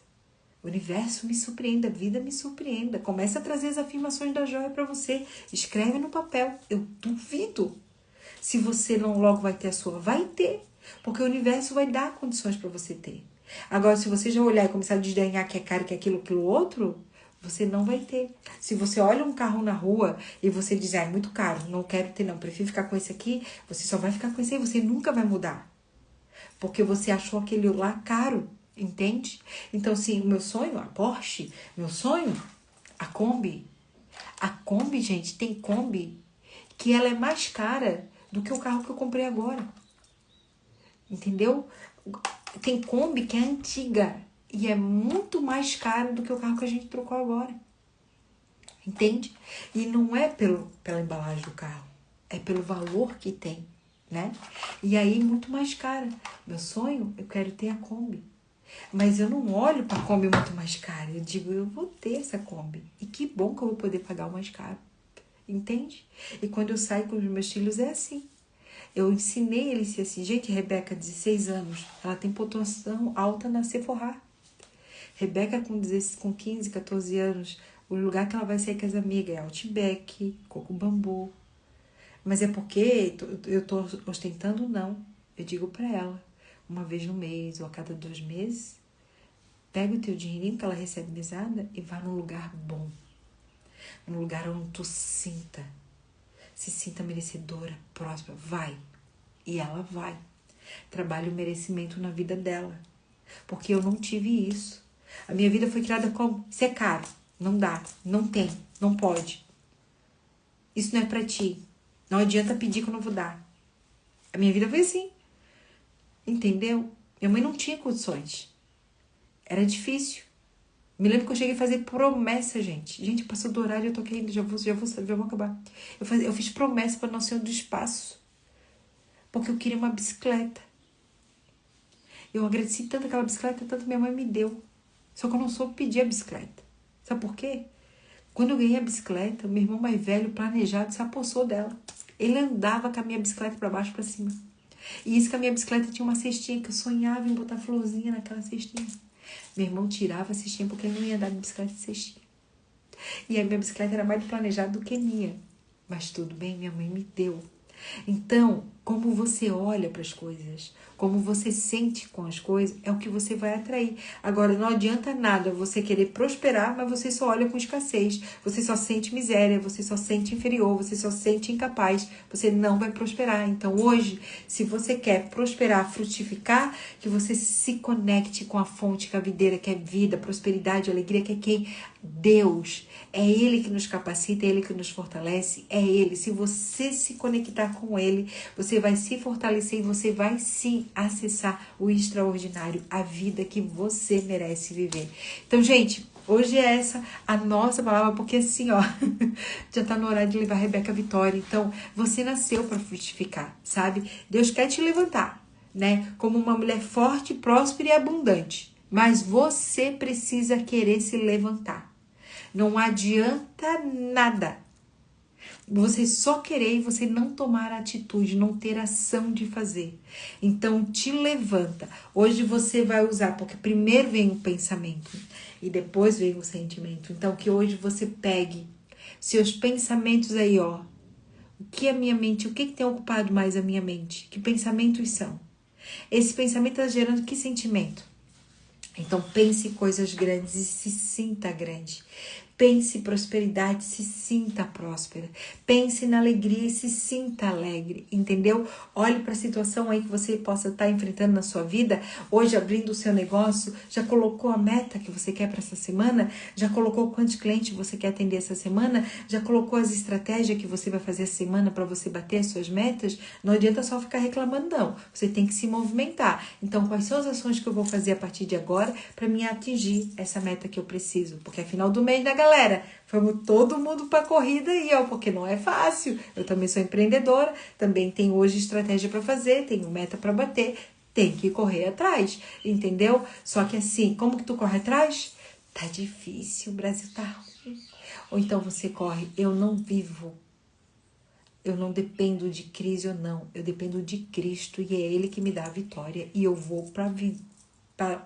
O universo me surpreenda, a vida me surpreenda. Começa a trazer as afirmações da joia para você. Escreve no papel. Eu duvido. Se você não logo vai ter a sua, vai ter. Porque o universo vai dar condições para você ter. Agora, se você já olhar e começar a desdenhar que é caro, que é aquilo outro, você não vai ter. Se você olha um carro na rua e você diz, é muito caro, não quero ter não, prefiro ficar com esse aqui, você só vai ficar com esse aí, você nunca vai mudar. Porque você achou aquele lá caro, entende? Então, sim, o meu sonho, a Porsche, meu sonho, a Kombi. A Kombi, gente, tem Kombi que ela é mais cara do que o carro que eu comprei agora. Entendeu? Tem Kombi que é antiga e é muito mais cara do que o carro que a gente trocou agora. Entende? E não é pela embalagem do carro, é pelo valor que tem, né? E aí, muito mais cara. Meu sonho, eu quero ter a Kombi. Mas eu não olho para a Kombi muito mais cara. Eu digo, eu vou ter essa Kombi. E que bom que eu vou poder pagar o mais caro. Entende? E quando eu saio com os meus filhos é assim. Eu ensinei eles a ser assim. Gente, Rebeca, 16 anos, ela tem pontuação alta na Sephora. Rebeca com 15, 14 anos, o lugar que ela vai sair com as amigas é Outback, Coco Bambu. Mas é porque eu tô ostentando? Não. Eu digo pra ela, uma vez no mês ou a cada 2 meses, pega o teu dinheirinho que ela recebe mesada e vá num lugar bom. Num lugar onde tu se sinta merecedora, próspera. Vai. E ela vai. Trabalha o merecimento na vida dela. Porque eu não tive isso. A minha vida foi criada como? Isso é caro. Não dá. Não tem. Não pode. Isso não é pra ti. Não adianta pedir que eu não vou dar. A minha vida foi assim. Entendeu? Minha mãe não tinha condições. Era difícil. Me lembro que eu cheguei a fazer promessa, gente. Gente, passou do horário, eu tô aqui ainda, já vou acabar. Eu fiz promessa para Nossa Senhora do Espaço. Porque eu queria uma bicicleta. Eu agradeci tanto aquela bicicleta, tanto minha mãe me deu. Só que eu não soube pedir a bicicleta. Sabe por quê? Quando eu ganhei a bicicleta, meu irmão mais velho, planejado, se apossou dela. Ele andava com a minha bicicleta para baixo e para cima. E isso que a minha bicicleta tinha uma cestinha, que eu sonhava em botar florzinha naquela cestinha. Meu irmão tirava a cestinha porque ele não ia andar de bicicleta de cestinha. E a minha bicicleta era mais planejada do que minha. Mas tudo bem, minha mãe me deu. Então, como você olha para as coisas, como você sente com as coisas, é o que você vai atrair. Agora, não adianta nada você querer prosperar, mas você só olha com escassez, você só sente miséria, você só sente inferior, você só sente incapaz, você não vai prosperar. Então, hoje, se você quer prosperar, frutificar, que você se conecte com a fonte, com a videira, que é vida, prosperidade, alegria, que é quem? Deus. É Ele que nos capacita, é Ele que nos fortalece, é Ele. Se você se conectar com Ele, você vai se fortalecer e você vai sim acessar o extraordinário, a vida que você merece viver. Então, gente, hoje é essa a nossa palavra, porque assim, ó, já tá no horário de levar a Rebeca à vitória. Então, você nasceu para frutificar, sabe? Deus quer te levantar, né? Como uma mulher forte, próspera e abundante. Mas você precisa querer se levantar. Não adianta nada você só querer e você não tomar atitude, não ter ação de fazer. Então, te levanta. Hoje você vai usar, porque primeiro vem o pensamento e depois vem o sentimento. Então, que hoje você pegue seus pensamentos aí, ó. O que a minha mente, o que tem ocupado mais a minha mente? Que pensamentos são? Esse pensamento está gerando que sentimento? Então, pense em coisas grandes e se sinta grande. Pense em prosperidade, se sinta próspera. Pense na alegria e se sinta alegre, entendeu? Olhe para a situação aí que você possa estar enfrentando na sua vida. Hoje, abrindo o seu negócio, já colocou a meta que você quer para essa semana? Já colocou quantos clientes você quer atender essa semana? Já colocou as estratégias que você vai fazer essa semana para você bater as suas metas? Não adianta só ficar reclamando, não. Você tem que se movimentar. Então, quais são as ações que eu vou fazer a partir de agora para me atingir essa meta que eu preciso? Porque é final do mês, né, galera? Vamos todo mundo para a corrida aí, ó, porque não é fácil. Eu também sou empreendedora, também tenho hoje estratégia para fazer, tenho meta para bater, tem que correr atrás, entendeu? Só que assim, como que tu corre atrás? Tá difícil, o Brasil tá ruim. Ou então você corre, eu não vivo, eu não dependo de crise ou não, eu dependo de Cristo e é Ele que me dá a vitória e eu vou para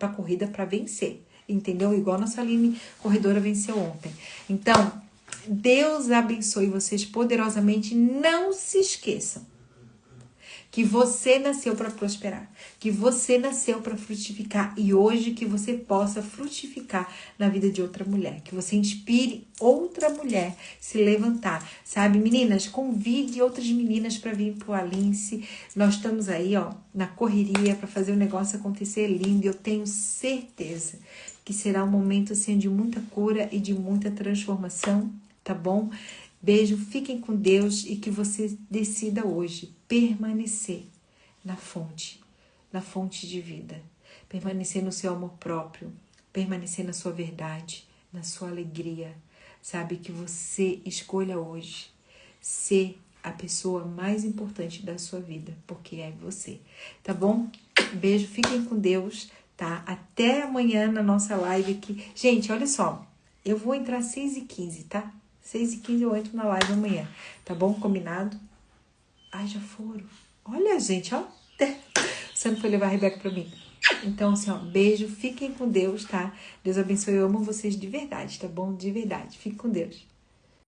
a corrida para vencer, entendeu? Igual a nossa Aline corredora venceu ontem. Então, Deus abençoe vocês poderosamente. Não se esqueçam que você nasceu para prosperar, que você nasceu para frutificar e hoje que você possa frutificar na vida de outra mulher, que você inspire outra mulher se levantar, sabe? Meninas, convide outras meninas para vir pro Alince. Nós estamos aí, ó, na correria para fazer o negócio acontecer lindo e eu tenho certeza que será um momento assim de muita cura e de muita transformação, tá bom? Beijo, fiquem com Deus e que você decida hoje permanecer na fonte de vida, permanecer no seu amor próprio, permanecer na sua verdade, na sua alegria, sabe? Que você escolha hoje ser a pessoa mais importante da sua vida, porque é você, tá bom? Beijo, fiquem com Deus, tá? Até amanhã na nossa live aqui. Gente, olha só, eu vou entrar às 6h15, tá? 6h15 eu entro na live amanhã, tá bom? Combinado? Ai, já foram. Olha, gente, ó. Você não foi levar a Rebeca pra mim. Então, assim, ó, beijo, fiquem com Deus, tá? Deus abençoe, eu amo vocês de verdade, tá bom? De verdade. Fique com Deus.